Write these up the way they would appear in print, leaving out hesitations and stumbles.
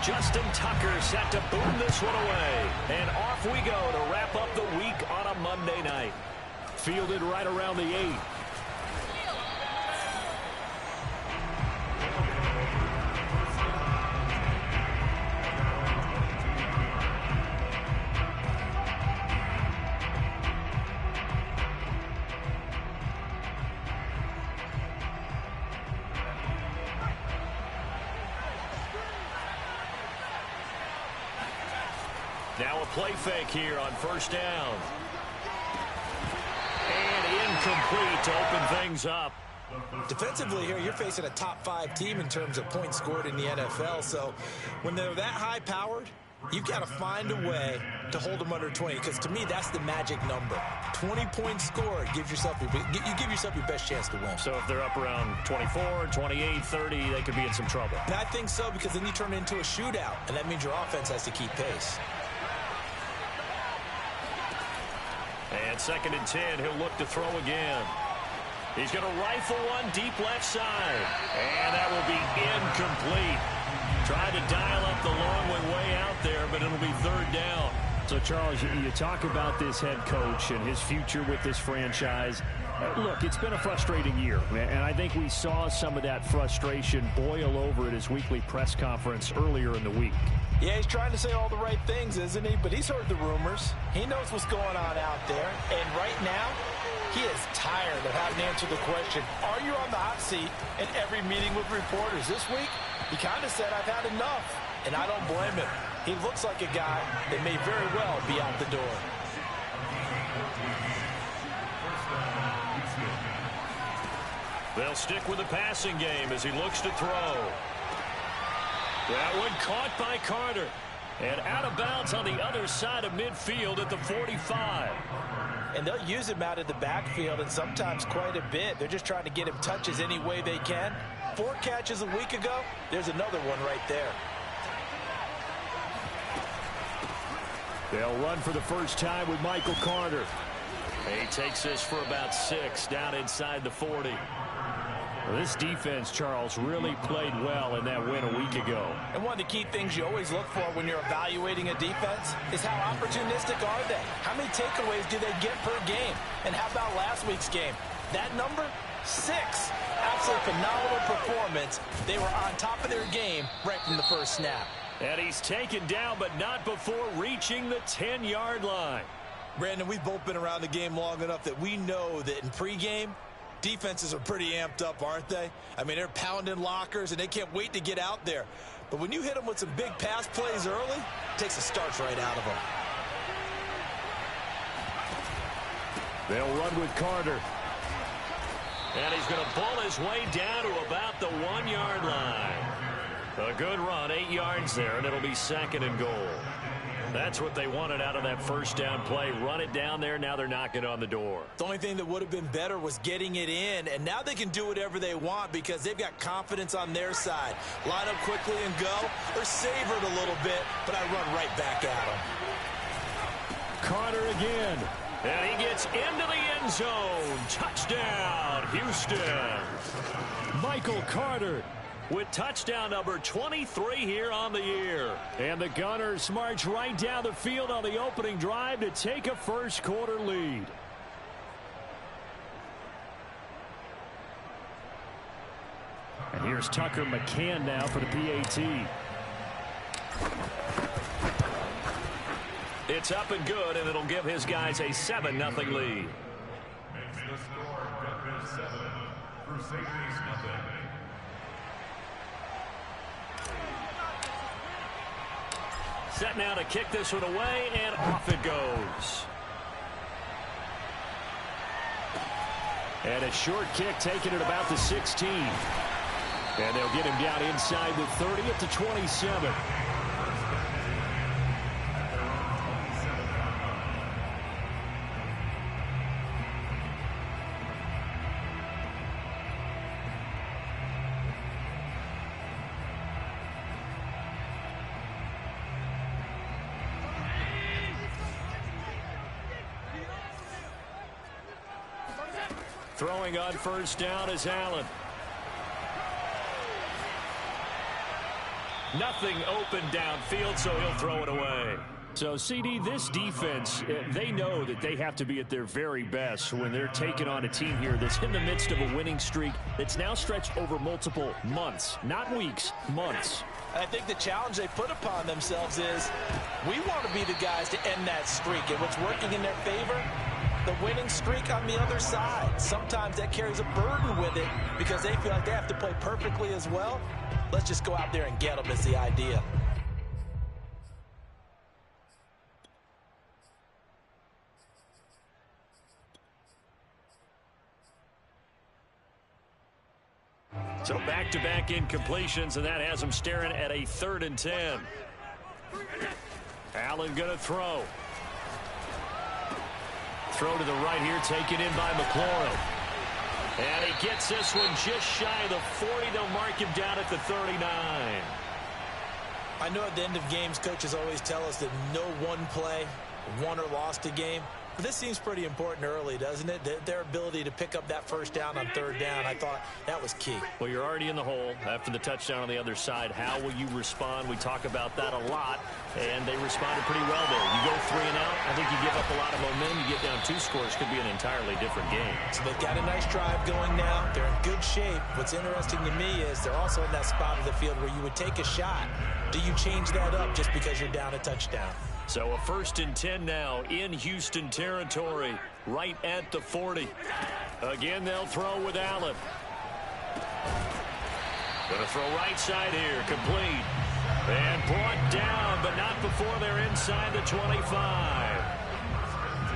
Justin Tucker set to boom this one away. And off we go to wrap up the week on a Monday night. Fielded right around the 8. Now a play fake here on first down. And incomplete to open things up. Defensively here, you're facing a top 5 team in terms of points scored in the NFL. So when they're that high-powered, you've got to find a way to hold them under 20. Because to me, that's the magic number. 20 points scored, you give yourself your best chance to win. So if they're up around 24, 28, 30, they could be in some trouble. And I think so, because then you turn it into a shootout, and that means your offense has to keep pace. And 2nd and 10, he'll look to throw again. He's going to rifle one deep left side. And that will be incomplete. Tried to dial up the long one way out there, but it'll be 3rd down. So, Charles, you talk about this head coach and his future with this franchise. Look, it's been a frustrating year, and I think we saw some of that frustration boil over at his weekly press conference earlier in the week. Yeah, he's trying to say all the right things, isn't he? But he's heard the rumors. He knows what's going on out there. And right now, he is tired of having to answer the question, are you on the hot seat in every meeting with reporters? This week, he kind of said, I've had enough. And I don't blame him. He looks like a guy that may very well be out the door. They'll stick with the passing game as he looks to throw. That one caught by Carter. And out of bounds on the other side of midfield at the 45. And they'll use him out of the backfield, and sometimes quite a bit. They're just trying to get him touches any way they can. 4 catches a week ago. There's another one right there. They'll run for the first time with Michael Carter. He takes this for about 6 down inside the 40. Well, this defense, Charles, really played well in that win a week ago. And one of the key things you always look for when you're evaluating a defense is how opportunistic are they? How many takeaways do they get per game? And how about last week's game? That number? 6. Absolutely phenomenal performance. They were on top of their game right from the first snap. And he's taken down, but not before reaching the 10-yard line. Brandon, we've both been around the game long enough that we know that in pregame, defenses are pretty amped up, aren't they? I mean, they're pounding lockers, and they can't wait to get out there. But when you hit them with some big pass plays early, it takes the starch right out of them. They'll run with Carter. And he's going to pull his way down to about the 1-yard line. A good run, 8 yards there, and it'll be 2nd and goal. That's what they wanted out of that first down play. Run it down there. Now they're knocking on the door. The only thing that would have been better was getting it in, and now they can do whatever they want because they've got confidence on their side. Line up quickly and go, or savor it a little bit, but I run right back at them. Carter again. And he gets into the end zone. Touchdown, Houston. Michael Carter with touchdown number 23 here on the year. And the Gunners march right down the field on the opening drive to take a first-quarter lead. And here's Tucker McCann now for the PAT. It's up and good, and it'll give his guys a 7-0 lead. Makes the score Gunners 7, Crusaders nothing. Set now to kick this one away, and off it goes. And a short kick taken at about the 16. And they'll get him down inside the 30 at the 27. Throwing on first down is Allen. Nothing open downfield, so he'll throw it away. So, CD, this defense, they know that they have to be at their very best when they're taking on a team here that's in the midst of a winning streak that's now stretched over multiple months, not weeks, months. I think the challenge they put upon themselves is we want to be the guys to end that streak. And what's working in their favor? The winning streak on the other side. Sometimes that carries a burden with it because they feel like they have to play perfectly as well. Let's just go out there and get them is the idea. So back-to-back incompletions, and that has him staring at a 3rd and 10. Allen going to throw. Throw to the right here, taken in by McLaurin. And he gets this one just shy of the 40. They'll mark him down at the 39. I know at the end of games, coaches always tell us that no one play won or lost a game. But this seems pretty important early, doesn't it? Their ability to pick up that first down on 3rd down, I thought that was key. Well, you're already in the hole after the touchdown on the other side. How will you respond? We talk about that a lot, and they responded pretty well there. You go 3 and out, I think you give up a lot of momentum. You get down 2 scores, could be an entirely different game. So they've got a nice drive going now. They're in good shape. What's interesting to me is they're also in that spot of the field where you would take a shot. Do you change that up just because you're down a touchdown? So a 1st and 10 now in Houston territory, right at the 40. Again, they'll throw with Allen. Going to throw right side here, complete. And brought down, but not before they're inside the 25.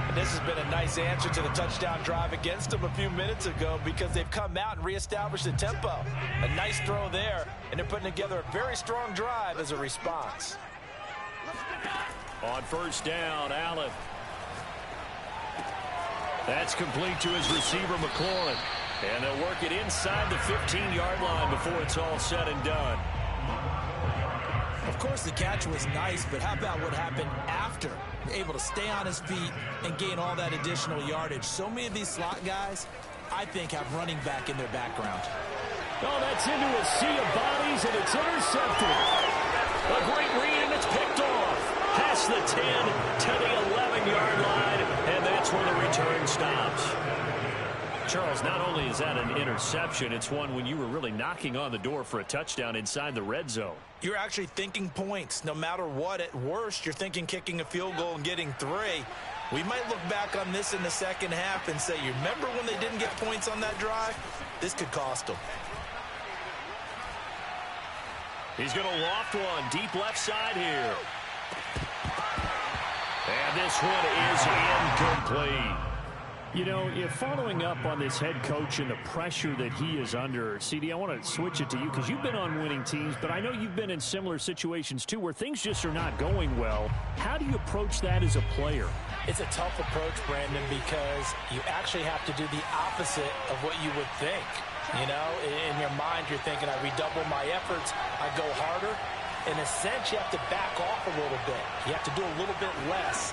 And this has been a nice answer to the touchdown drive against them a few minutes ago because they've come out and reestablished the tempo. A nice throw there, and they're putting together a very strong drive as a response. On 1st down, Allen. That's complete to his receiver, McLaurin. And they'll work it inside the 15-yard line before it's all said and done. Of course, the catch was nice, but how about what happened after? Able to stay on his feet and gain all that additional yardage. So many of these slot guys, I think, have running back in their background. Oh, that's into a sea of bodies, and it's intercepted. A great read, and it's picked off. Past the 10 to the 11-yard line, and that's where the return stops. Charles, not only is that an interception, it's one when you were really knocking on the door for a touchdown inside the red zone. You're actually thinking points. No matter what, at worst, you're thinking kicking a field goal and getting 3. We might look back on this in the second half and say, you remember when they didn't get points on that drive? This could cost them. He's going to loft one deep left side here. And this one is incomplete. You know, if following up on this head coach and the pressure that he is under, CD, I want to switch it to you because you've been on winning teams, but I know you've been in similar situations too where things just are not going well. How do you approach that as a player? It's a tough approach, Brandon, because you actually have to do the opposite of what you would think. You know, in your mind, you're thinking, I redouble my efforts, I go harder. In a sense, you have to back off a little bit. You have to do a little bit less.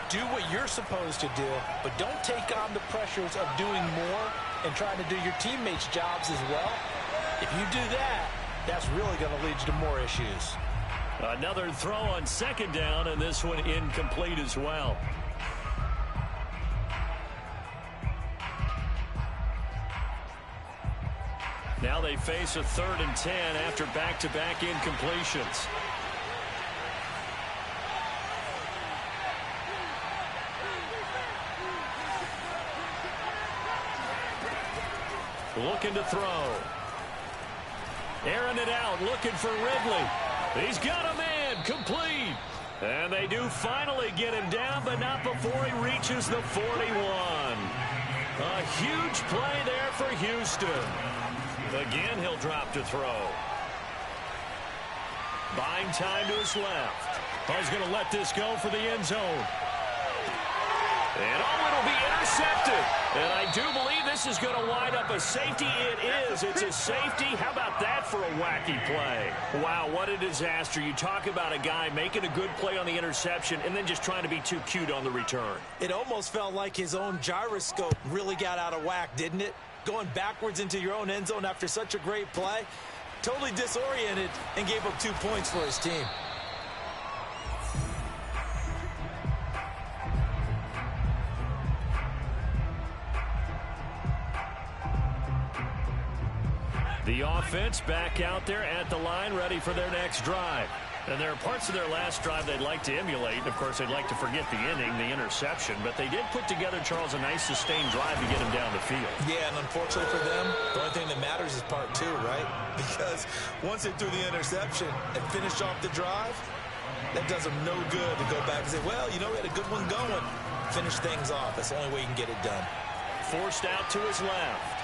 Do what you're supposed to do, but don't take on the pressures of doing more and trying to do your teammates' jobs as well. If you do that, that's really going to lead you to more issues. Another throw on 2nd down, and this one incomplete as well. Now they face a 3rd and 10 after back-to-back incompletions. Looking to throw. Airing it out, looking for Ridley. He's got a man, complete. And they do finally get him down, but not before he reaches the 41. A huge play there for Houston. Again, he'll drop to throw. Buying time to his left. He's going to let this go for the end zone. And it'll be intercepted. And I do believe this is going to wind up a safety. It is. It's a safety. How about that for a wacky play? Wow, what a disaster. You talk about a guy making a good play on the interception and then just trying to be too cute on the return. It almost felt like his own gyroscope really got out of whack, didn't it? Going backwards into your own end zone after such a great play. totally disoriented and gave up 2 points for his team. The offense back out there at the line, ready for their next drive. And there are parts of their last drive they'd like to emulate. And, of course, they'd like to forget the inning, the interception. But they did put together, Charles, a nice sustained drive to get him down the field. Yeah, and unfortunately for them, the only thing that matters is part 2, right? Because once they threw the interception and finished off the drive, that does them no good to go back and say, well, you know, we had a good one going. Finish things off. That's the only way you can get it done. Forced out to his left.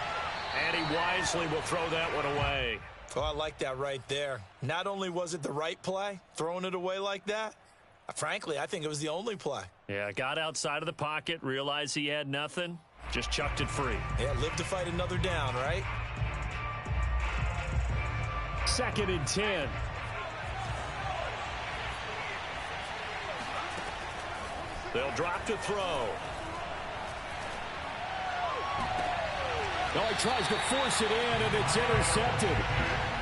And he wisely will throw that one away. Oh, I like that right there. Not only was it the right play, throwing it away like that, frankly, I think it was the only play. Yeah, got outside of the pocket, realized he had nothing, just chucked it free. Yeah, live to fight another down, right? 2nd and 10. They'll drop to throw. Oh, he tries to force it in, and it's intercepted.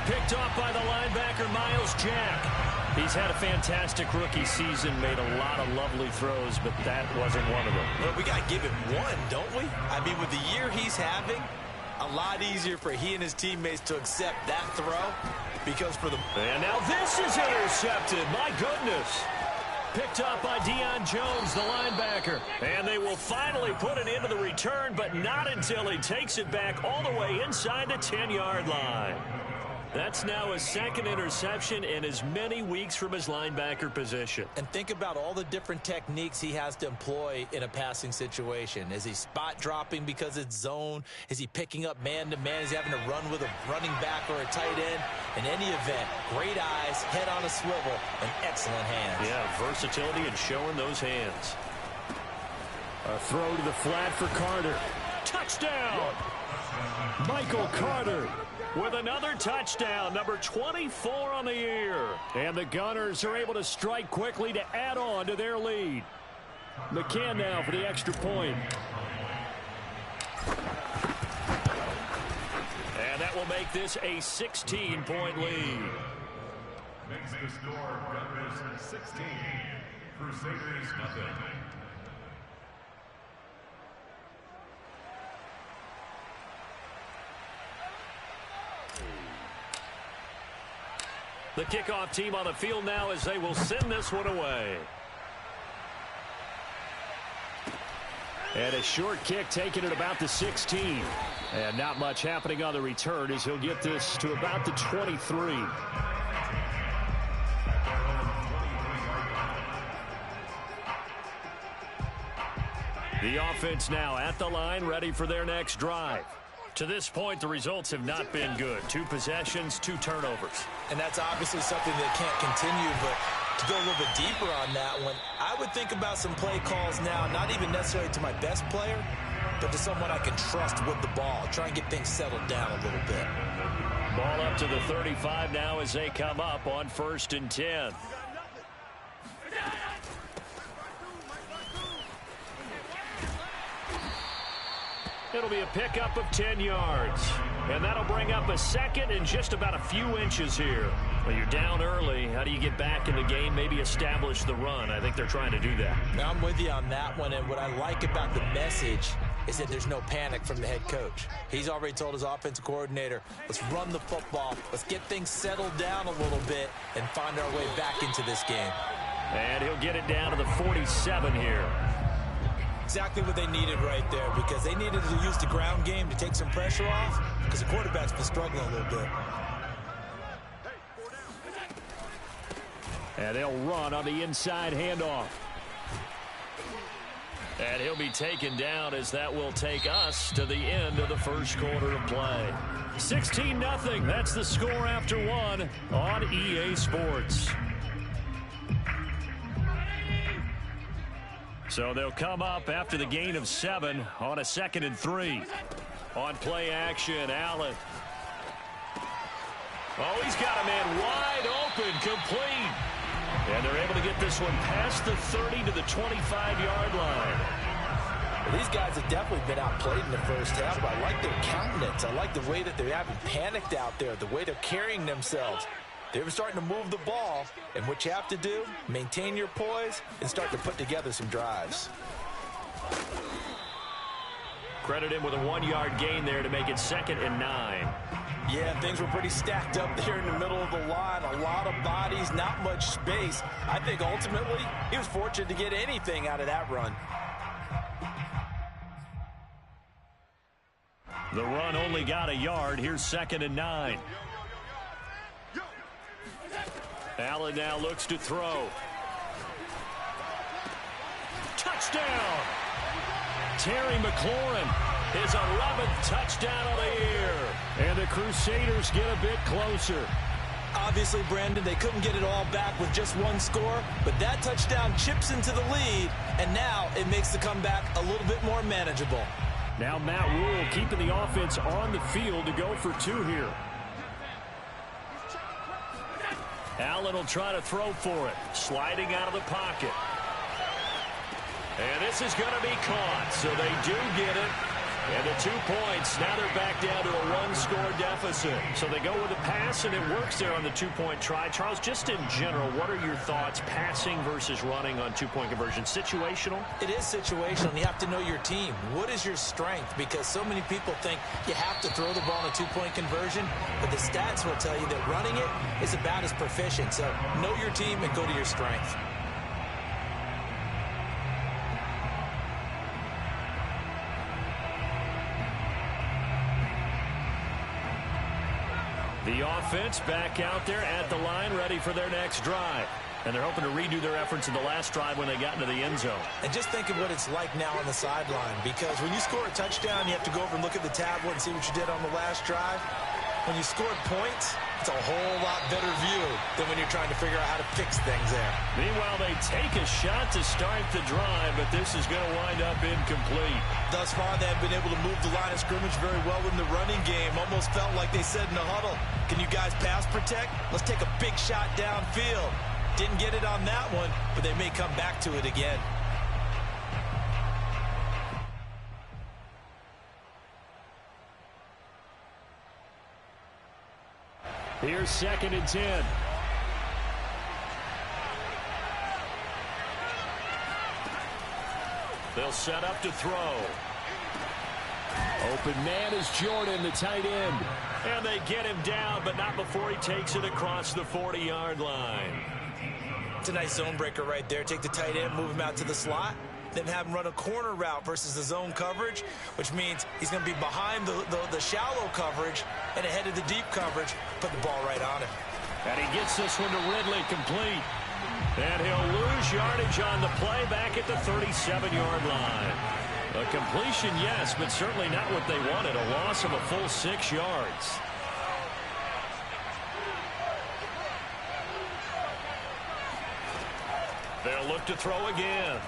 Picked off by the linebacker, Miles Jack. He's had a fantastic rookie season, made a lot of lovely throws, but that wasn't one of them. Well, we got to give him one, don't we? I mean, with the year he's having, a lot easier for he and his teammates to accept that throw because for the... And now this is intercepted. My goodness. Picked up by Deion Jones, the linebacker. And they will finally put it into the return, but not until he takes it back all the way inside the 10-yard line. That's now his 2nd interception in as many weeks from his linebacker position. And think about all the different techniques he has to employ in a passing situation. Is he spot dropping because it's zone? Is he picking up man-to-man? Is he having to run with a running back or a tight end? In any event, great eyes, head on a swivel, and excellent hands. Yeah, versatility and showing those hands. A throw to the flat for Carter. Touchdown! Michael Carter with another touchdown, number 24 on the year. And the Gunners are able to strike quickly to add on to their lead. McCann now for the extra point. And that will make this a 16-point lead. Makes the score Gunners 16, Crusaders nothing. The kickoff team on the field now as they will send this one away. And a short kick taken at about the 16. And not much happening on the return as he'll get this to about the 23. The offense now at the line, ready for their next drive. To this point, the results have not been good. 2 possessions, 2 turnovers. And that's obviously something that can't continue, but to go a little bit deeper on that one, I would think about some play calls now, not even necessarily to my best player, but to someone I can trust with the ball. Try and get things settled down a little bit. Ball up to the 35 now as they come up on 1st and 10. It'll be a pickup of 10 yards. And that'll bring up a 2nd and just about a few inches here. Well, you're down early. How do you get back in the game? Maybe establish the run. I think they're trying to do that. Now, I'm with you on that one. And what I like about the message is that there's no panic from the head coach. He's already told his offensive coordinator, let's run the football. Let's get things settled down a little bit and find our way back into this game. And he'll get it down to the 47 here. Exactly what they needed right there, because they needed to use the ground game to take some pressure off, because the quarterback's been struggling a little bit. And they'll run on the inside handoff. And he'll be taken down as that will take us to the end of the first quarter of play. 16-0. That's the score after 1 on EA Sports. So they'll come up after the gain of 7 on a 2nd and 3. On play action, Allen. Oh, he's got a man wide open, complete. And they're able to get this one past the 30 to the 25-yard line. These guys have definitely been outplayed in the first half, but I like their countenance. I like the way that they haven't panicked out there, the way they're carrying themselves. They're starting to move the ball, and what you have to do, maintain your poise and start to put together some drives. Credit him with a 1-yard gain there to make it 2nd and 9. Yeah, things were pretty stacked up there in the middle of the line. A lot of bodies, not much space. I think ultimately he was fortunate to get anything out of that run. The run only got a yard. Here's 2nd and 9. Allen now looks to throw. Touchdown! Terry McLaurin, his 11th touchdown of the year. And the Crusaders get a bit closer. Obviously, Brandon, they couldn't get it all back with just one score, but that touchdown chips into the lead, and now it makes the comeback a little bit more manageable. Now Matt Rule keeping the offense on the field to go for 2 here. Allen will try to throw for it, sliding out of the pocket. And this is going to be caught, so they do get it. And the 2 points, now they're back down to a 1-score deficit. So they go with a pass, and it works there on the 2-point try. Charles, just in general, what are your thoughts passing versus running on 2-point conversion? Situational? It is situational, and you have to know your team. What is your strength? Because so many people think you have to throw the ball in a 2-point conversion, but the stats will tell you that running it is about as proficient. So know your team and go to your strength. The offense back out there at the line, ready for their next drive. And they're hoping to redo their efforts in the last drive when they got into the end zone. And just think of what it's like now on the sideline, because when you score a touchdown, you have to go over and look at the tablet and see what you did on the last drive. When you scored points, it's a whole lot better view than when you're trying to figure out how to fix things there. Meanwhile, they take a shot to start the drive, but this is going to wind up incomplete. Thus far, they have been able to move the line of scrimmage very well in the running game. Almost felt like they said in the huddle, can you guys pass protect? Let's take a big shot downfield. Didn't get it on that one, but they may come back to it again. Here's 2nd and 10. They'll set up to throw. Open man is Jordan, the tight end. And they get him down, but not before he takes it across the 40-yard line. It's a nice zone breaker right there. Take the tight end, move him out to the slot, then have him run a corner route versus the zone coverage, which means he's going to be behind the shallow coverage and ahead of the deep coverage. Put the ball right on him. And he gets this one to Ridley, complete. And he'll lose yardage on the play back at the 37-yard line. A completion, yes, but certainly not what they wanted. A loss of a full 6 yards. They'll look to throw again.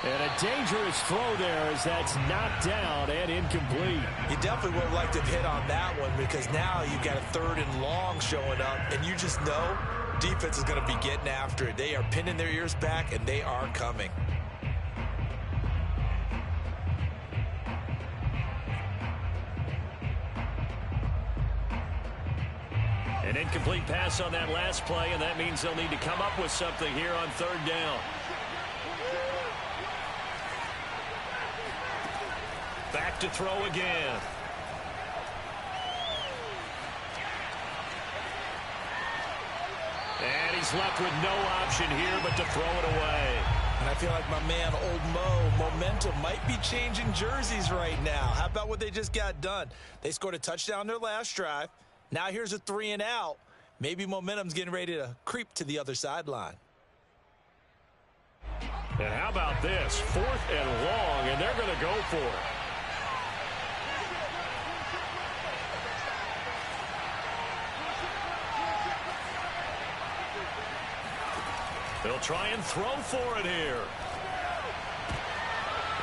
And a dangerous throw there as that's knocked down and incomplete. You definitely would have liked to have hit on that one, because now you've got a 3rd and long showing up, and you just know defense is going to be getting after it. They are pinning their ears back, and they are coming. An incomplete pass on that last play, and that means they'll need to come up with something here on 3rd down. Back to throw again. And he's left with no option here but to throw it away. And I feel like my man, Old Mo, momentum might be changing jerseys right now. How about what they just got done? They scored a touchdown their last drive. Now here's a 3 and out. Maybe momentum's getting ready to creep to the other sideline. And how about this? 4th and long, and they're going to go for it. They'll try and throw for it here.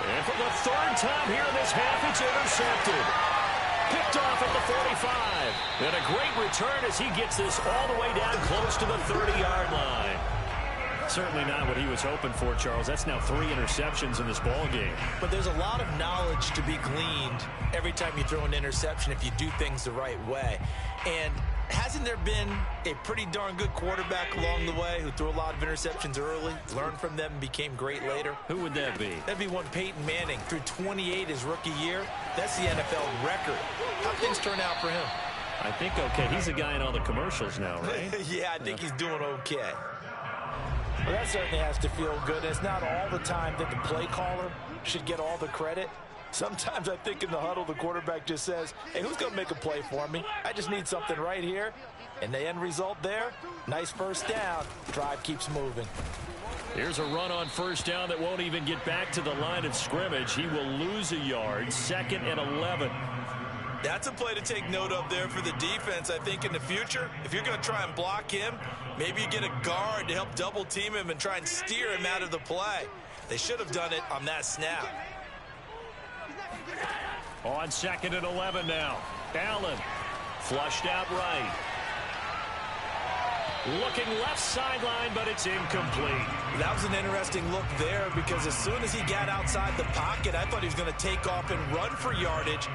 And for the 3rd time here in this half, it's intercepted. Picked off at the 45. And a great return as he gets this all the way down close to the 30-yard line. Certainly not what he was hoping for, Charles. That's now 3 interceptions in this ball game. But there's a lot of knowledge to be gleaned every time you throw an interception if you do things the right way. And hasn't there been a pretty darn good quarterback along the way who threw a lot of interceptions early, learned from them, and became great later? Who would that be? That'd be one Peyton Manning. Threw 28 his rookie year. That's the NFL record. How things turn out for him? I think okay. He's a guy in all the commercials now, right? Yeah, I think he's doing okay. Well, that certainly has to feel good. It's not all the time that the play caller should get all the credit. Sometimes I think in the huddle, the quarterback just says, hey, who's going to make a play for me? I just need something right here. And the end result there, nice first down. Drive keeps moving. Here's a run on first down that won't even get back to the line of scrimmage. He will lose a yard. 2nd and 11. That's a play to take note of there for the defense. I think in the future, if you're going to try and block him, maybe you get a guard to help double team him and try and steer him out of the play. They should have done it on that snap. On 2nd and 11 now. Allen flushed out right. Looking left sideline, but it's incomplete. That was an interesting look there because as soon as he got outside the pocket, I thought he was going to take off and run for yardage.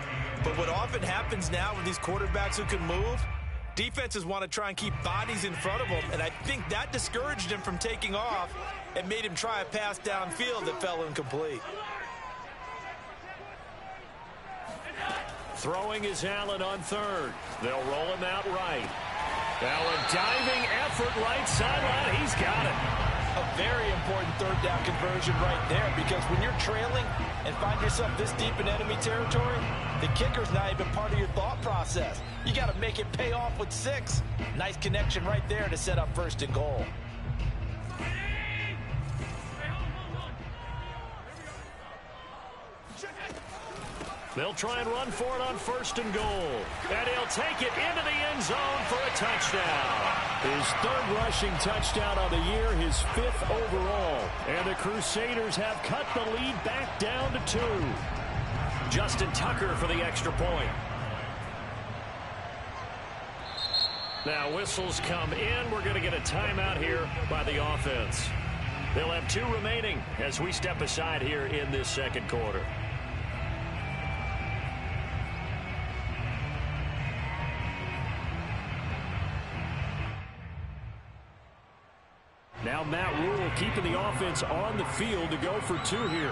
But what often happens now with these quarterbacks who can move, defenses want to try and keep bodies in front of them, and I think that discouraged him from taking off and made him try a pass downfield that fell incomplete. Throwing is Allen on 3rd. They'll roll him out right. Allen diving effort right sideline. He's got it. A very important 3rd down conversion right there because when you're trailing and find yourself this deep in enemy territory, the kicker's not even part of your thought process. You got to make it pay off with 6. Nice connection right there to set up 1st and goal. They'll try and run for it on 1st and goal. And he'll take it into the end zone for a touchdown. His 3rd rushing touchdown of the year, his 5th overall. And the Crusaders have cut the lead back down to 2. Justin Tucker for the extra point. Now whistles come in. We're going to get a timeout here by the offense. They'll have 2 remaining as we step aside here in this 2nd quarter. Now Matt Rule keeping the offense on the field to go for 2 here.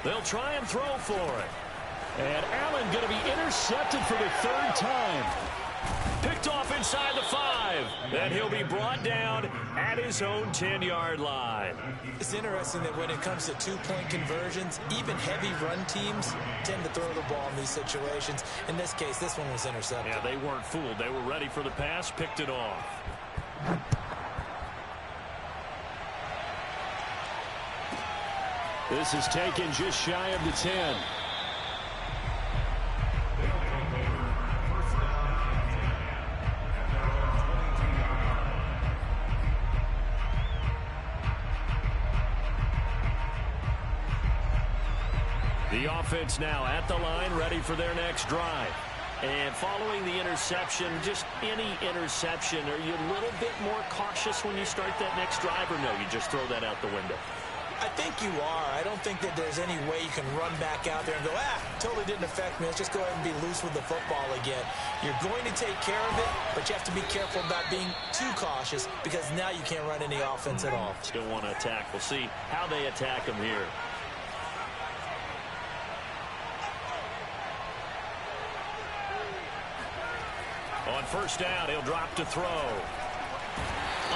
They'll try and throw for it. And Allen going to be intercepted for the 3rd time. Picked off inside the 5. And he'll be brought down at his own 10-yard line. It's interesting that when it comes to 2-point conversions, even heavy run teams tend to throw the ball in these situations. In this case, this one was intercepted. Yeah, they weren't fooled. They were ready for the pass, picked it off. This is taken just shy of the 10. The offense now at the line, ready for their next drive. And following the interception, just any interception, are you a little bit more cautious when you start that next drive, or no, you just throw that out the window? I think you are. I don't think that there's any way you can run back out there and go, totally didn't affect me. Let's just go ahead and be loose with the football again. You're going to take care of it, but you have to be careful about being too cautious because now you can't run any offense at all. Still want to attack. We'll see how they attack him here. On 1st down, he'll drop to throw.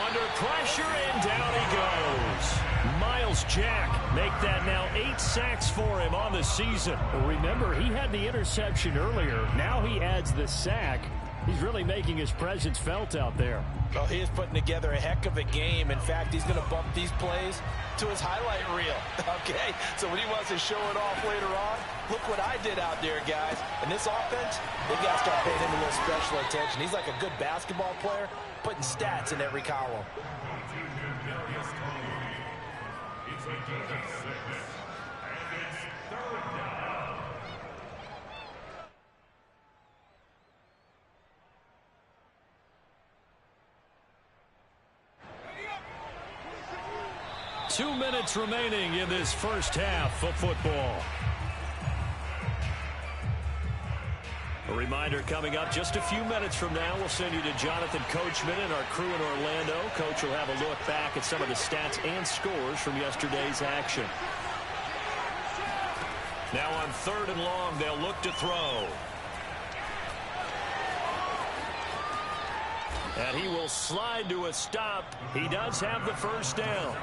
Under pressure, and down he goes. Miles Jack make that now 8 sacks for him on the season. Remember, he had the interception earlier. Now he adds the sack. He's really making his presence felt out there. Well, he is putting together a heck of a game. In fact, he's going to bump these plays to his highlight reel. Okay, so when he wants to show it off later on, look what I did out there, guys. And this offense, they got to start paying him a little special attention. He's like a good basketball player, putting stats in every column. 2 minutes remaining in this first half of football. A reminder coming up just a few minutes from now, we'll send you to Jonathan Coachman and our crew in Orlando. Coach will have a look back at some of the stats and scores from yesterday's action. Now on 3rd and long, they'll look to throw. And he will slide to a stop. He does have the first down.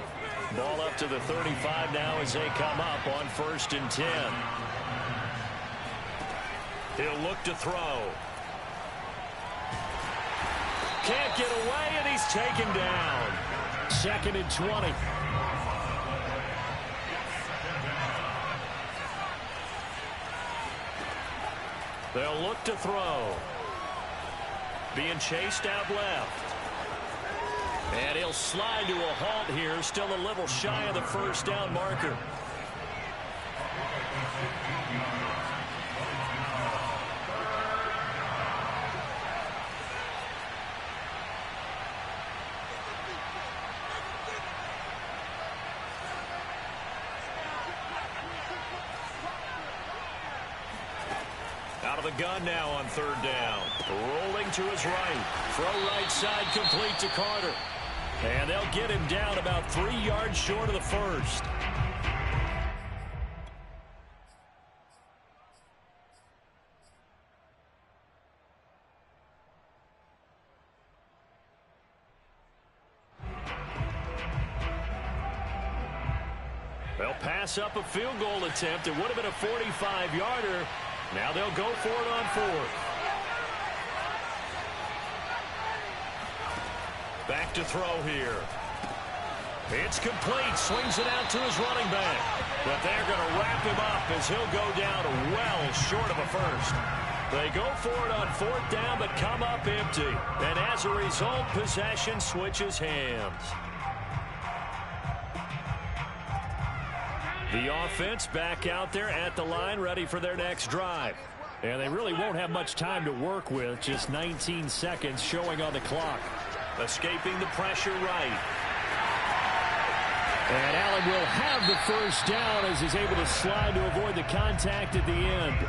Ball up to the 35 now as they come up on 1st and 10. He'll look to throw. Can't get away, and he's taken down. 2nd and 20. They'll look to throw. Being chased out left. And he'll slide to a halt here, still a little shy of the first down marker. Out of the gun now on 3rd down. Rolling to his right. Throw right side complete to Carter. And they'll get him down about 3 yards short of the first. They'll pass up a field goal attempt. It would have been a 45-yarder. Now they'll go for it on 4th. Back to throw here. It's complete. Swings it out to his running back. But they're going to wrap him up as he'll go down well short of a first. They go for it on 4th down, but come up empty. And as a result, possession switches hands. The offense back out there at the line, ready for their next drive. And they really won't have much time to work with. Just 19 seconds showing on the clock. Escaping the pressure right. And Allen will have the first down as he's able to slide to avoid the contact at the end.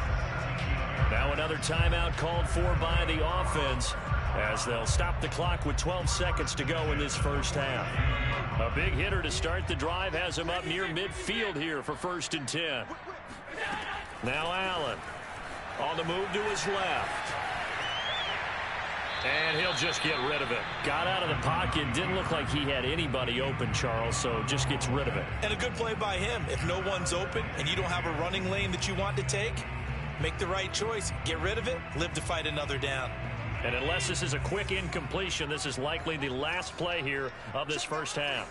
Now another timeout called for by the offense as they'll stop the clock with 12 seconds to go in this first half. A big hitter to start the drive has him up near midfield here for 1st and 10. Now Allen on the move to his left. And he'll just get rid of it. Got out of the pocket. Didn't look like he had anybody open, Charles, so just gets rid of it. And a good play by him. If no one's open and you don't have a running lane that you want to take, make the right choice. Get rid of it. Live to fight another down. And unless this is a quick incompletion, this is likely the last play here of this first half.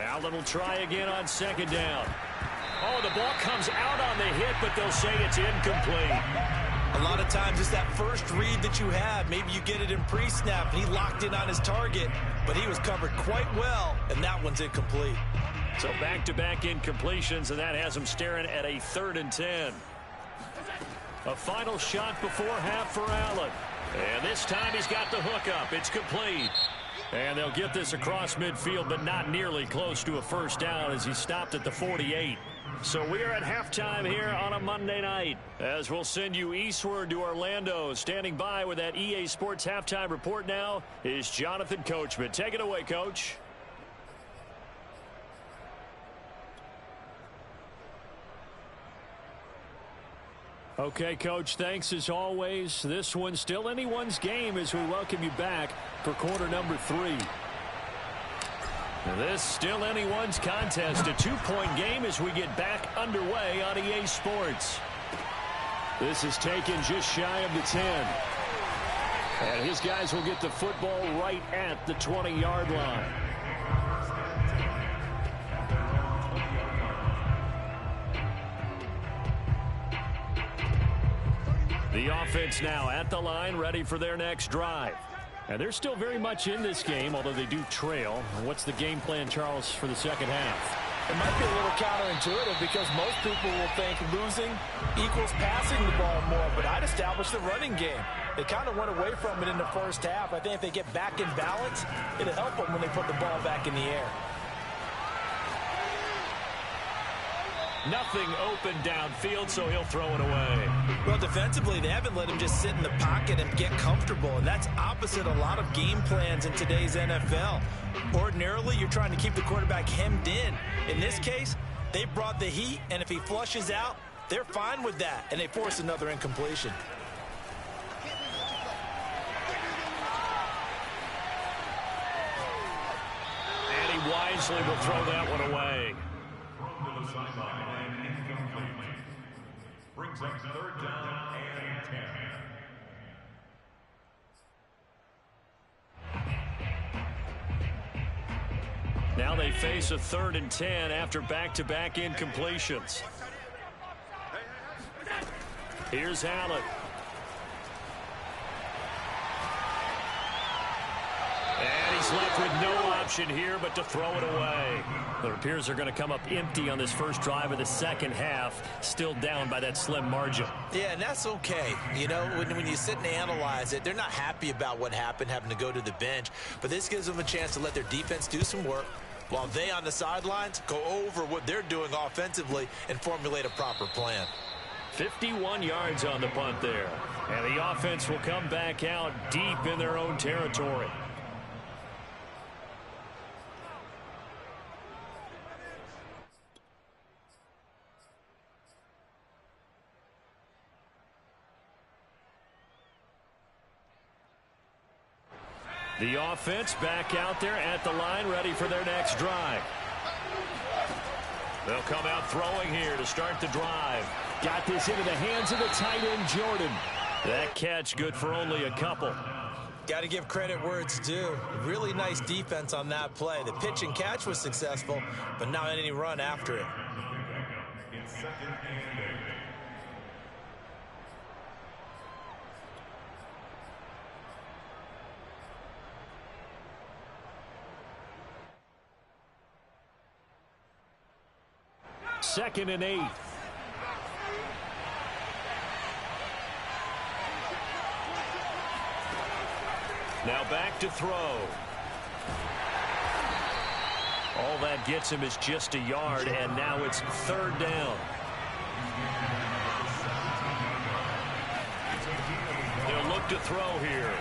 Allen will try again on 2nd down. Oh, the ball comes out on the hit, but they'll say it's incomplete. A lot of times it's that first read that you have. Maybe you get it in pre-snap, and he locked in on his target, but he was covered quite well, and that one's incomplete. So back-to-back incompletions, and that has him staring at a 3rd and 10. A final shot before half for Allen. And this time he's got the hook up. It's complete. And they'll get this across midfield, but not nearly close to a first down as he stopped at the 48. So we are at halftime here on a Monday night as we'll send you eastward to Orlando. Standing by with that EA Sports halftime report now is Jonathan Coachman. Take it away, Coach. Okay, Coach, thanks as always. This one's still anyone's game as we welcome you back for quarter number 3. This still anyone's contest, a 2-point game as we get back underway on EA Sports. This is taken just shy of the 10. And his guys will get the football right at the 20-yard line. The offense now at the line, ready for their next drive. And they're still very much in this game, although they do trail. What's the game plan, Charles, for the second half? It might be a little counterintuitive because most people will think losing equals passing the ball more, but I'd establish the running game. They kind of went away from it in the first half. I think if they get back in balance, it'll help them when they put the ball back in the air. Nothing open downfield, so he'll throw it away. Well, defensively, they haven't let him just sit in the pocket and get comfortable, and that's opposite a lot of game plans in today's NFL. Ordinarily, you're trying to keep the quarterback hemmed in. In this case, they brought the heat, and if he flushes out, they're fine with that, and they force another incompletion. And he wisely will throw that one away. Thrown to the sideline and incomplete. Brings up 3rd down and 10. Now they face a 3rd and 10 after back-to-back incompletions. Here's Allen. And he's left with no option here but to throw it away. It appears they're going to come up empty on this first drive of the second half, still down by that slim margin. Yeah, and that's okay. You know, when you sit and analyze it, they're not happy about what happened, having to go to the bench. But this gives them a chance to let their defense do some work while they on the sidelines go over what they're doing offensively and formulate a proper plan. 51 yards on the punt there. And the offense will come back out deep in their own territory. The offense back out there at the line, ready for their next drive. They'll come out throwing here to start the drive. Got this into the hands of the tight end, Jordan. That catch good for only a couple. Got to give credit where it's due. Really nice defense on that play. The pitch and catch was successful, but not any run after it. It's 2nd and 8. Second and 8. Now back to throw. All that gets him is just a yard, and now it's 3rd down. They'll look to throw here.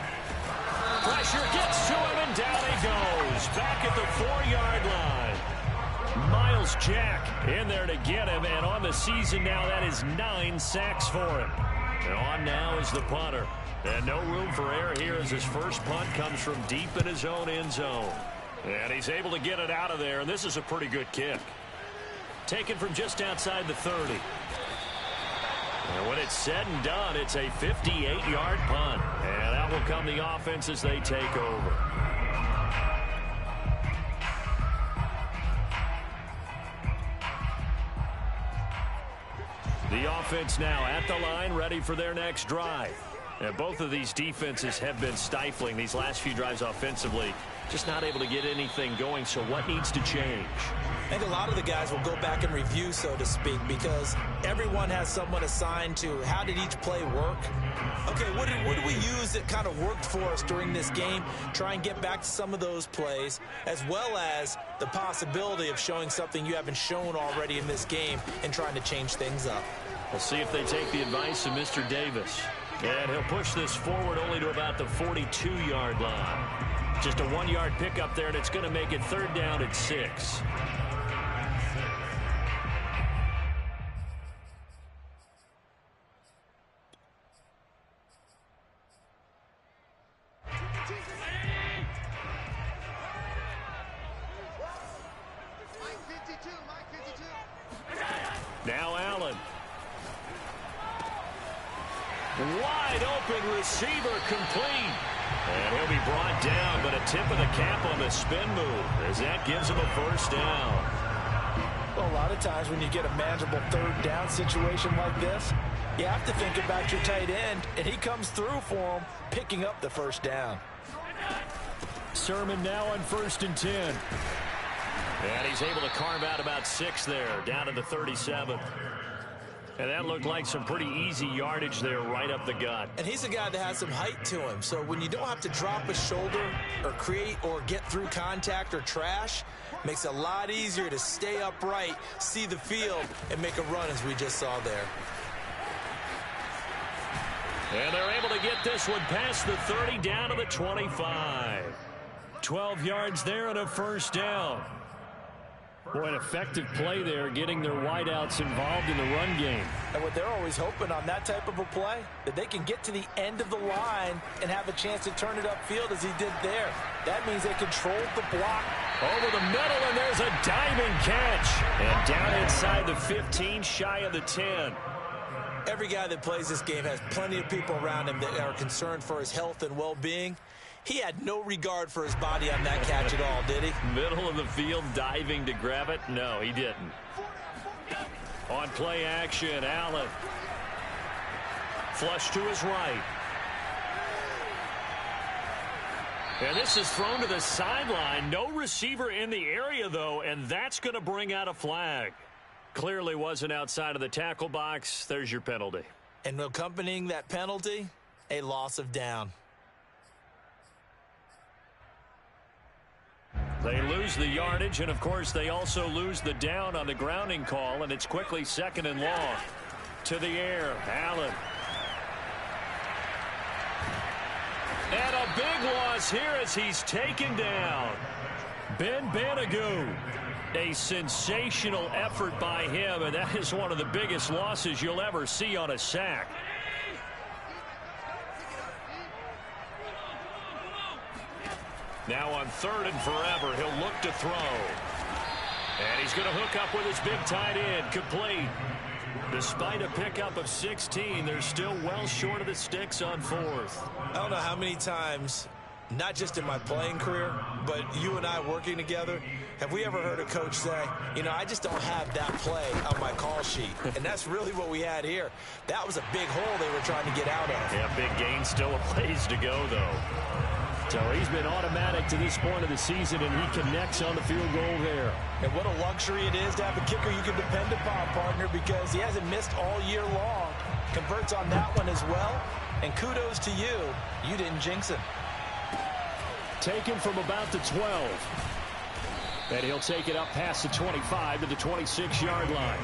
Pressure gets to him, and down he goes. Back at the 4-yard line. Miles Jack in there to get him, and on the season now, that is 9 sacks for him. And on now is the punter. And no room for error here as his first punt comes from deep in his own end zone. And he's able to get it out of there, and this is a pretty good kick. Taken from just outside the 30. And when it's said and done, it's a 58-yard punt. And out will come the offense as they take over. The offense now at the line, ready for their next drive. And both of these defenses have been stifling these last few drives offensively. Just not able to get anything going, so what needs to change? I think a lot of the guys will go back and review, so to speak, because everyone has someone assigned to how did each play work. Okay, what did we use that kind of worked for us during this game? Try and get back to some of those plays, as well as the possibility of showing something you haven't shown already in this game and trying to change things up. We'll see if they take the advice of Mr. Davis. And he'll push this forward only to about the 42-yard line. Just a 1-yard pickup there, and it's going to make it 3rd down at 6. Now Allen. Wide open receiver complete. And he'll be brought down, but a tip of the cap on the spin move as that gives him a 1st down. Well, a lot of times when you get a manageable 3rd down situation like this, you have to think about your tight end, and he comes through for him, picking up the 1st down. Sermon now on 1st and 10. And he's able to carve out about 6 there, down to the 37. And that looked like some pretty easy yardage there right up the gut. And he's a guy that has some height to him. So when you don't have to drop a shoulder or create or get through contact or trash, makes it a lot easier to stay upright, see the field, and make a run as we just saw there. And they're able to get this one past the 30 down to the 25. 12 yards there and a first down. Boy, an effective play there, getting their wideouts involved in the run game. And what they're always hoping on that type of a play, that they can get to the end of the line and have a chance to turn it upfield as he did there. That means they controlled the block. Over the middle, and there's a diving catch. And down inside the 15, shy of the 10. Every guy that plays this game has plenty of people around him that are concerned for his health and well-being. He had no regard for his body on that catch at all, did he? Middle of the field, diving to grab it? No, he didn't. On play action, Allen. Flush to his right. And this is thrown to the sideline. No receiver in the area, though, and that's going to bring out a flag. Clearly wasn't outside of the tackle box. There's your penalty. And accompanying that penalty, a loss of down. They lose the yardage, and, of course, they also lose the down on the grounding call, and it's quickly 2nd and long. To the air, Allen. And a big loss here as he's taken down. Benfl. A sensational effort by him, and that is one of the biggest losses you'll ever see on a sack. Now on 3rd and forever, he'll look to throw. And he's going to hook up with his big tight end, complete. Despite a pickup of 16, they're still well short of the sticks on 4th. I don't know how many times, not just in my playing career, but you and I working together, have we ever heard a coach say, you know, I just don't have that play on my call sheet. And that's really what we had here. That was a big hole they were trying to get out of. Yeah, big gain, still a ways to go, though. So he's been automatic to this point of the season, and he connects on the field goal there. And what a luxury it is to have a kicker you can depend upon, partner, because he hasn't missed all year long. Converts on that one as well. And kudos to you. You didn't jinx him. Taken from about the 12. And he'll take it up past the 25 to the 26-yard line.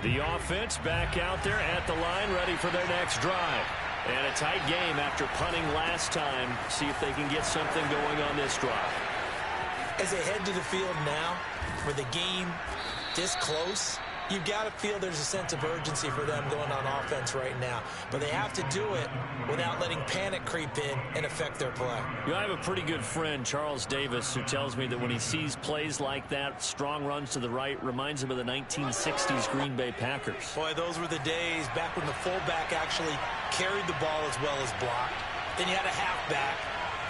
The offense back out there at the line, ready for their next drive. And a tight game after punting last time. See if they can get something going on this drive. As they head to the field now, for the game this close, you've got to feel there's a sense of urgency for them going on offense right now. But they have to do it without letting panic creep in and affect their play. You know, I have a pretty good friend, Charles Davis, who tells me that when he sees plays like that, strong runs to the right, reminds him of the 1960s Green Bay Packers. Boy, those were the days back when the fullback actually carried the ball as well as blocked. Then you had a halfback.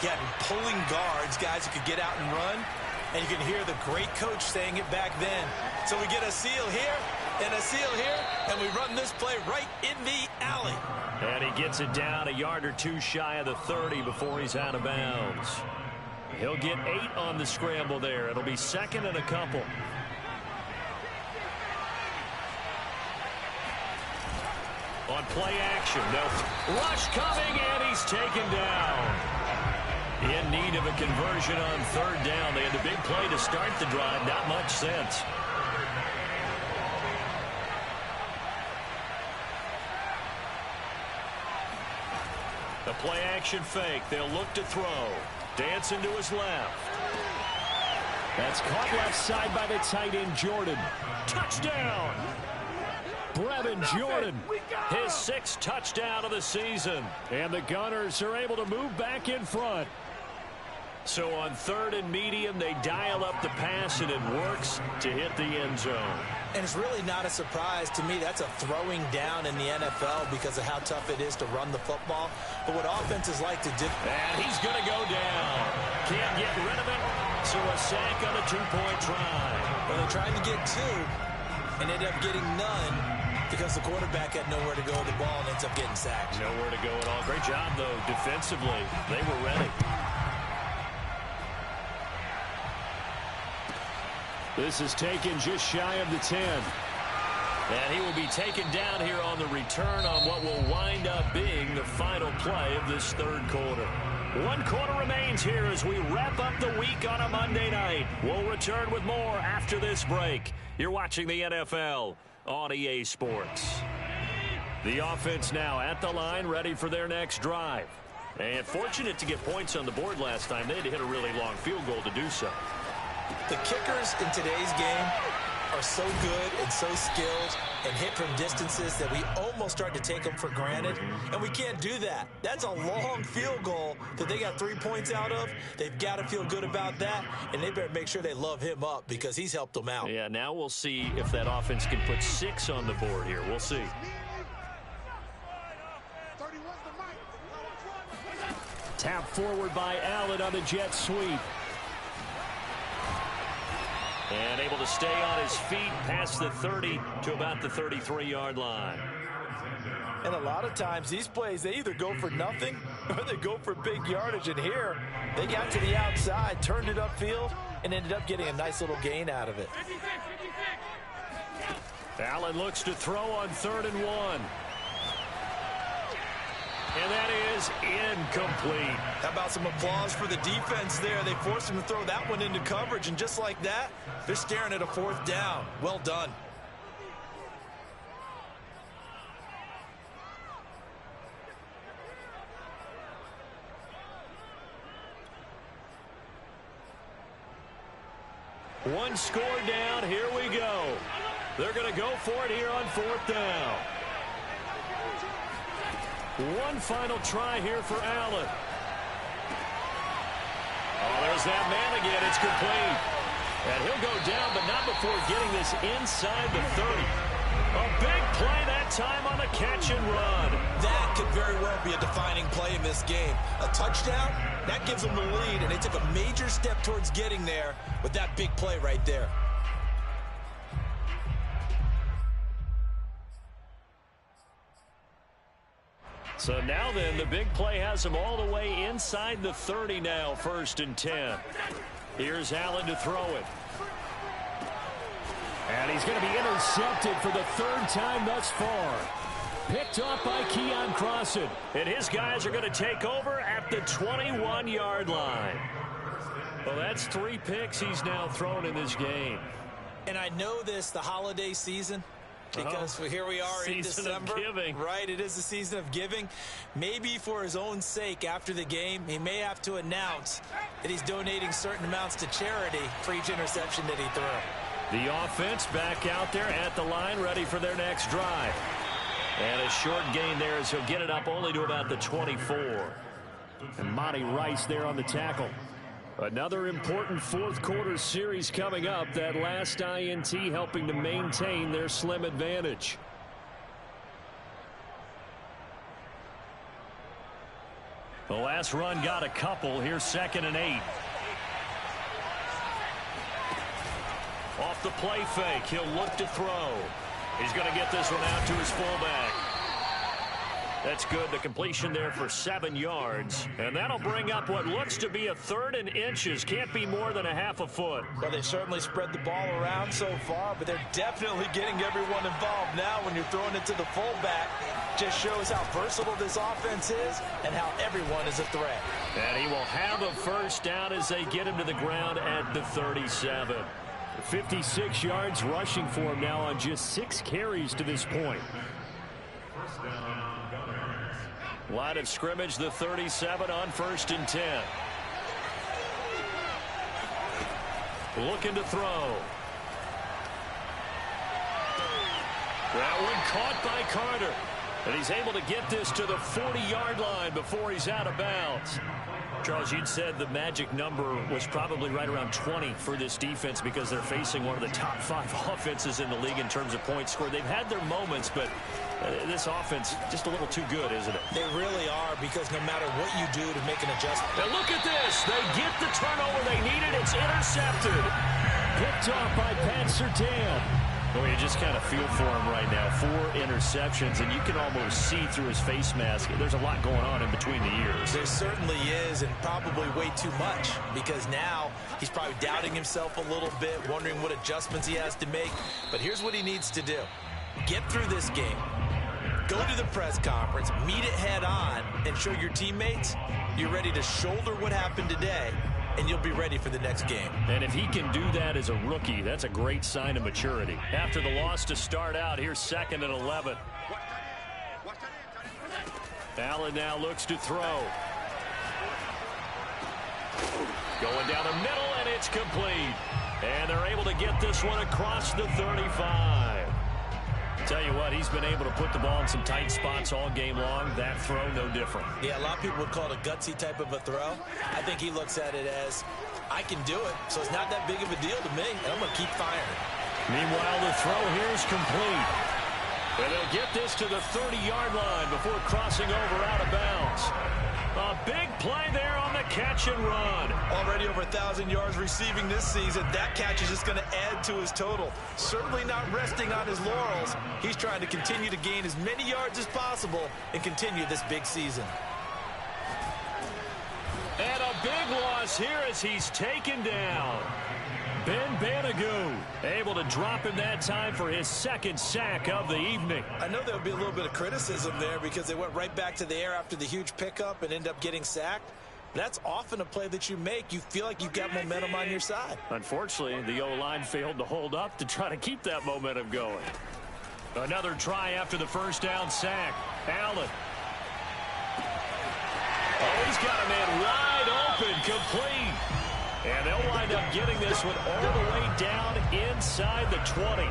You had pulling guards, guys who could get out and run. And you can hear the great coach saying it back then. So we get a seal here and a seal here, and we run this play right in the alley. And he gets it down a yard or two shy of the 30 before he's out of bounds. He'll get 8 on the scramble there. It'll be 2nd and a couple. On play action, no rush coming, and he's taken down. In need of a conversion on 3rd down. They had the big play to start the drive. Not much sense. The play action fake. They'll look to throw. Dancing to his left. That's caught left side by the tight end, Jordan. Touchdown! Brevin Jordan. His 6th touchdown of the season. And the Gunners are able to move back in front. So on 3rd and medium, they dial up the pass, and it works to hit the end zone. And it's really not a surprise to me. That's a throwing down in the NFL because of how tough it is to run the football. But what offenses like to do. And he's going to go down. Can't get rid of it. So a sack on a two-point try. Well, they tried to get two and ended up getting none because the quarterback had nowhere to go with the ball and ends up getting sacked. Nowhere to go at all. Great job, though, defensively. They were ready. This is taken just shy of the 10. And he will be taken down here on the return on what will wind up being the final play of this third quarter. 1 quarter remains here as we wrap up the week on a Monday night. We'll return with more after this break. You're watching the NFL on EA Sports. The offense now at the line, ready for their next drive. And fortunate to get points on the board last time. They had to hit a really long field goal to do so. The kickers in today's game are so good and so skilled and hit from distances that we almost start to take them for granted, and we can't do that. That's a long field goal that they got 3 points out of. They've got to feel good about that, and they better make sure they love him up because he's helped them out. Yeah, now we'll see if that offense can put 6 on the board here. We'll see. Tap forward by Allen on the jet sweep. And able to stay on his feet past the 30 to about the 33-yard line. And a lot of times these plays, they either go for nothing or they go for big yardage. And here, they got to the outside, turned it upfield, and ended up getting a nice little gain out of it. Allen looks to throw on 3rd and 1. And that is incomplete. How about some applause for the defense there? They forced him to throw that one into coverage, and just like that, they're staring at a 4th down. Well done. One score down. Here we go. They're going to go for it here on 4th down. One final try here for Allen. Oh, there's that man again. It's complete. And he'll go down, but not before getting this inside the 30. A big play that time on the catch and run. That could very well be a defining play in this game. A touchdown, that gives them the lead, and they took a major step towards getting there with that big play right there. So now then, the big play has them all the way inside the 30 now, 1st and 10. Here's Allen to throw it. And he's going to be intercepted for the 3rd time thus far. Picked off by Keon Crossan. And his guys are going to take over at the 21-yard line. Well, that's 3 picks he's now thrown in this game. And I know this, the holiday season, because here we are in December. Season of giving. Right, it is the season of giving. Maybe for his own sake after the game, he may have to announce that he's donating certain amounts to charity for each interception that he threw. The offense back out there at the line, ready for their next drive. And a short gain there as he'll get it up only to about the 24. And Monty Rice there on the tackle. Another important 4th quarter series coming up. That last INT helping to maintain their slim advantage. The last run got a couple. Here's 2nd and 8. Off the play fake. He'll look to throw. He's going to get this one out to his fullback. That's good. The completion there for 7 yards. And that'll bring up what looks to be a 3rd and inches. Can't be more than a half a foot. Well, they certainly spread the ball around so far, but they're definitely getting everyone involved now when you're throwing it to the fullback. Just shows how versatile this offense is and how everyone is a threat. And he will have a 1st down as they get him to the ground at the 37. 56 yards rushing for him now on just 6 carries to this point. Line of scrimmage, the 37 on 1st and 10. Looking to throw. That one caught by Carter. And he's able to get this to the 40-yard line before he's out of bounds. Charles, you'd said the magic number was probably right around 20 for this defense because they're facing one of the top 5 offenses in the league in terms of points scored. They've had their moments, but This offense just a little too good, isn't it? They really are, because no matter what you do to make an adjustment. Now look at this. They get the turnover they needed. It's intercepted. Picked off by Pat Surtain. Well, you just kind of feel for him right now. 4 interceptions, and you can almost see through his face mask. There's a lot going on in between the ears. There certainly is, and probably way too much, because now he's probably doubting himself a little bit, wondering what adjustments he has to make. But here's what he needs to do. Get through this game. Go to the press conference, meet it head on, and show your teammates you're ready to shoulder what happened today, and you'll be ready for the next game. And if he can do that as a rookie, that's a great sign of maturity. After the loss to start out, here's 2nd and 11. Allen now looks to throw. Going down the middle, and it's complete. And they're able to get this one across the 35. Tell you what, he's been able to put the ball in some tight spots all game long. That throw, no different. Yeah, a lot of people would call it a gutsy type of a throw. I think he looks at it as, I can do it, so it's not that big of a deal to me, and I'm going to keep firing. Meanwhile, the throw here is complete. And they'll get this to the 30-yard line before crossing over out of bounds. A big play there on the catch and run. Already over 1,000 yards receiving this season. That catch is just going to add to his total. Certainly not resting on his laurels. He's trying to continue to gain as many yards as possible and continue this big season. And a big loss here as he's taken down. Benfl able to drop him that time for his 2nd sack of the evening. I know there would be a little bit of criticism there because they went right back to the air after the huge pickup and end up getting sacked. That's often a play that you make. You feel like you've got momentum on your side. Unfortunately, the O-line failed to hold up to try to keep that momentum going. Another try after the first down sack. Allen. Oh, he's got a man wide open, complete. And they'll wind up getting this one all the way down inside the 20.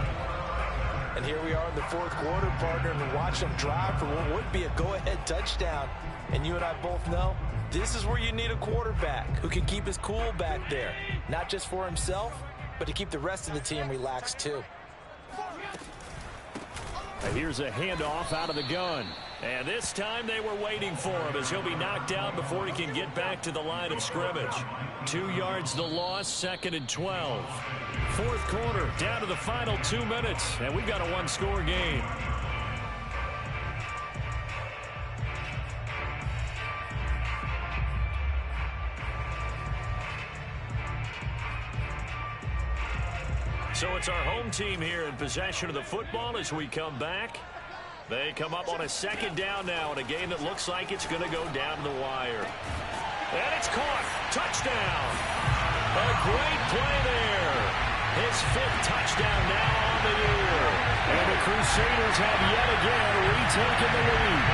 And here we are in the 4th quarter, partner, and watch them drive for what would be a go-ahead touchdown. And you and I both know this is where you need a quarterback who can keep his cool back there. Not just for himself, but to keep the rest of the team relaxed too. And here's a handoff out of the gun. And this time they were waiting for him as he'll be knocked down before he can get back to the line of scrimmage. 2 yards the loss, 2nd and 12. 4th quarter, down to the final 2 minutes, and we've got a 1-score game. So it's our home team here in possession of the football as we come back. They come up on a 2nd down now in a game that looks like it's going to go down to the wire. And it's caught. Touchdown. A great play there. His 5th touchdown now on the year. And the Crusaders have yet again retaken the lead.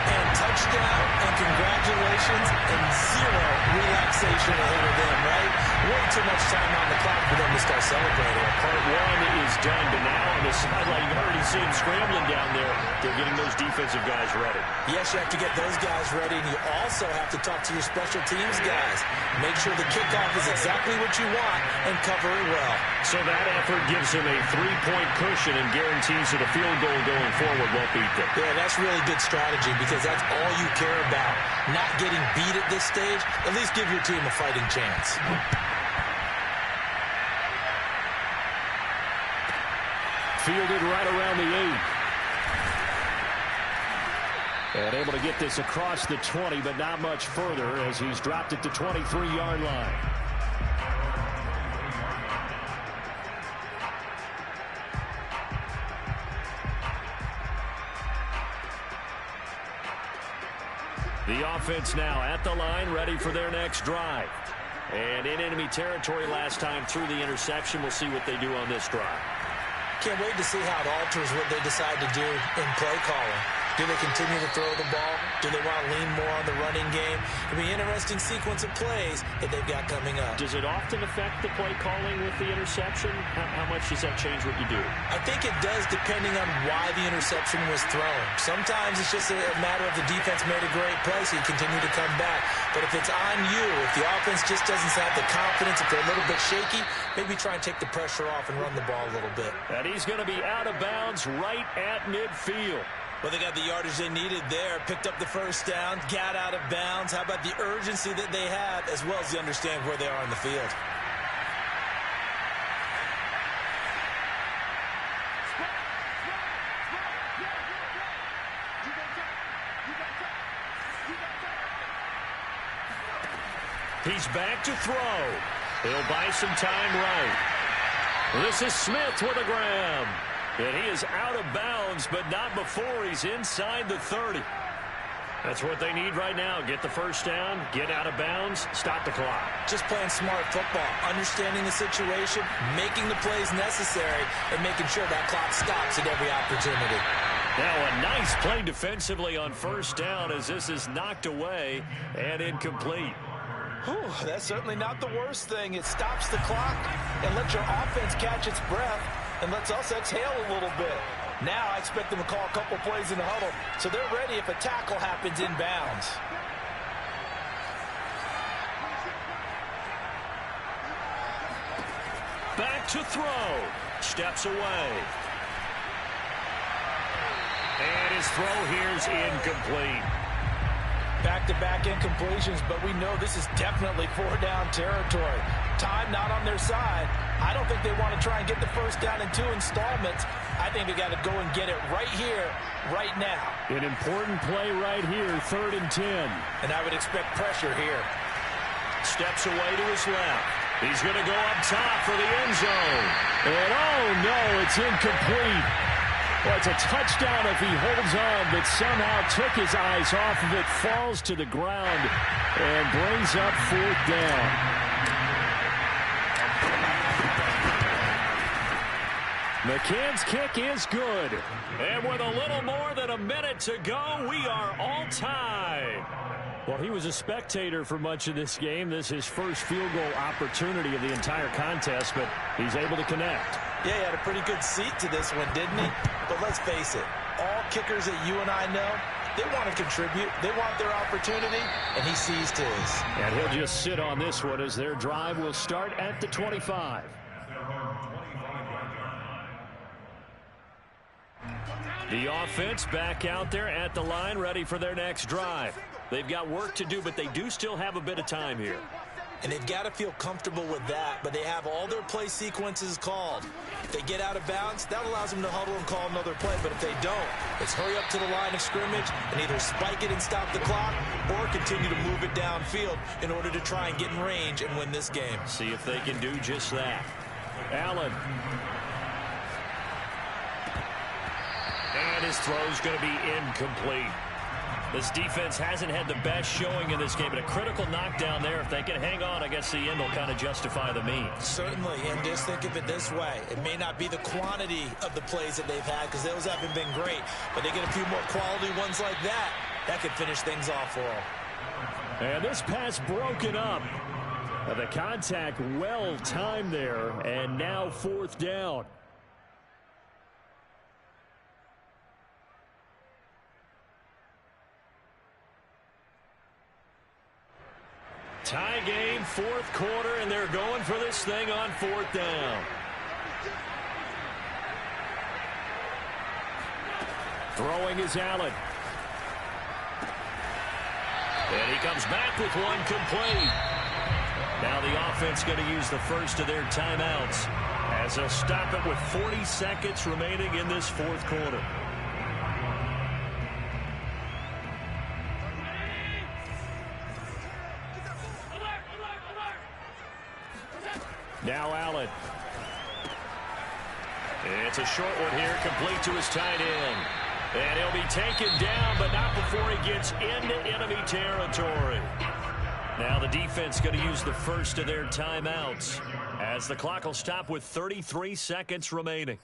And touchdown and congratulations and 0 relaxation ahead of them, right? Way too much time on the clock for them to start celebrating. Part 1 is done, but now on the sideline, you already see him scrambling down there. They're getting those defensive guys ready. Yes, you have to get those guys ready, and you also have to talk to your special teams guys. Make sure the kickoff is exactly what you want and cover it well. So that effort gives him a 3-point cushion and guarantees that a field goal going forward won't beat them. Yeah, that's really good strategy because that's all you care about. Not getting beat at this stage. At least give your team a fighting chance. Fielded right around the 8. And able to get this across the 20, but not much further as he's dropped it to 23-yard line. The offense now at the line, ready for their next drive. And in enemy territory last time through the interception. We'll see what they do on this drive. Can't wait to see how it alters what they decide to do in play calling. Do they continue to throw the ball? Do they want to lean more on the running game? It'll be an interesting sequence of plays that they've got coming up. Does it often affect the play calling with the interception? How much does that change what you do? I think it does, depending on why the interception was thrown. Sometimes it's just a matter of the defense made a great play, so you continue to come back. But if it's on you, if the offense just doesn't have the confidence, if they're a little bit shaky, maybe try and take the pressure off and run the ball a little bit. And he's going to be out of bounds right at midfield. Well, they got the yardage they needed there, picked up the first down, got out of bounds. How about the urgency that they have, as well as the understand where they are on the field? He's back to throw. He'll buy some time right. This is Smith with a grab. And he is out of bounds, but not before he's inside the 30. That's what they need right now. Get the first down, get out of bounds, stop the clock. Just playing smart football, understanding the situation, making the plays necessary, and making sure that clock stops at every opportunity. Now a nice play defensively on first down as this is knocked away and incomplete. Whew, that's certainly not the worst thing. It stops the clock and lets your offense catch its breath and lets us exhale a little bit. Now I expect them to call a couple plays in the huddle, so they're ready if a tackle happens inbounds. Back to throw. Steps away. And his throw here is incomplete. Back-to-back incompletions, but we know this is definitely four-down territory. Time not on their side. I don't think they want to try and get the first down in 2 installments. I think they got to go and get it right here, right now. An important play right here, 3rd and 10. And I would expect pressure here. Steps away to his left. He's going to go up top for the end zone. And oh no, it's incomplete. Well, it's a touchdown if he holds on, but somehow took his eyes off of it, falls to the ground, and brings up 4th down. McCann's kick is good. And with a little more than a minute to go, we are all tied. Well, he was a spectator for much of this game. This is his first field goal opportunity of the entire contest, but he's able to connect. Yeah, he had a pretty good seat to this one, didn't he? But let's face it, all kickers that you and I know, they want to contribute. They want their opportunity, and he seized his. And he'll just sit on this one as their drive will start at the 25. The offense back out there at the line, ready for their next drive. They've got work to do, but they do still have a bit of time here. And they've got to feel comfortable with that, but they have all their play sequences called. If they get out of bounds, that allows them to huddle and call another play, but if they don't, it's hurry up to the line of scrimmage and either spike it and stop the clock or continue to move it downfield in order to try and get in range and win this game. See if they can do just that. Allen. And his throw's going to be incomplete. This defense hasn't had the best showing in this game, but a critical knockdown there. If they can hang on, I guess the end will kind of justify the means. Certainly, and just think of it this way. It may not be the quantity of the plays that they've had because those haven't been great, but they get a few more quality ones like that. That could finish things off for them. And this pass broken up. The contact well timed there, and now 4th down. Tie game, 4th quarter, and they're going for this thing on 4th down. Throwing is Allen. And he comes back with one complete. Now the offense going to use the first of their timeouts as they'll stop it with 40 seconds remaining in this 4th quarter. Now Allen. It's a short one here, complete to his tight end. And he'll be taken down, but not before he gets into enemy territory. Now the defense going to use the first of their timeouts as the clock will stop with 33 seconds remaining.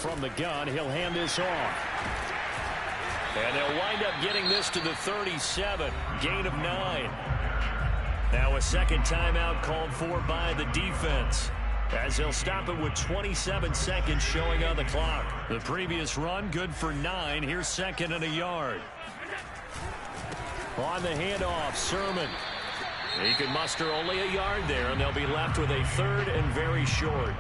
from the gun. He'll hand this off. And they'll wind up getting this to the 37. Gain of 9. Now a second timeout called for by the defense, as they'll stop it with 27 seconds showing on the clock. The previous run good for 9. Here's second and a yard. On the handoff, Sermon. He can muster only a yard there, and they'll be left with a third and very short.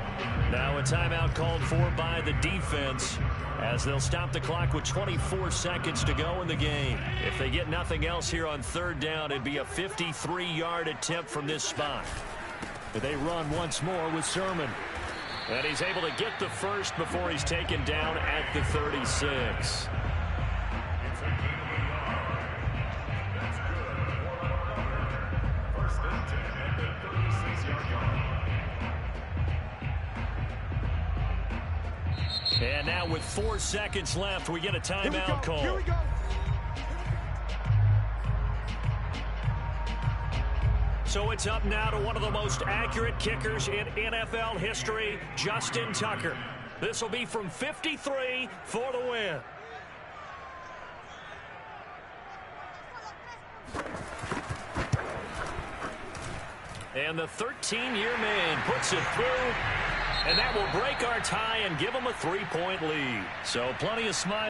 Now a timeout called for by the defense, as they'll stop the clock with 24 seconds to go in the game. If they get nothing else here on third down, it'd be a 53-yard attempt from this spot. They run once more with Sermon. And he's able to get the first before he's taken down at the 36. And now with 4 seconds left, we get a timeout call. Here we go. So it's up now to one of the most accurate kickers in NFL history, Justin Tucker. This will be from 53 for the win. And the 13-year man puts it through. And that will break our tie and give them a 3-point lead. So plenty of smiles.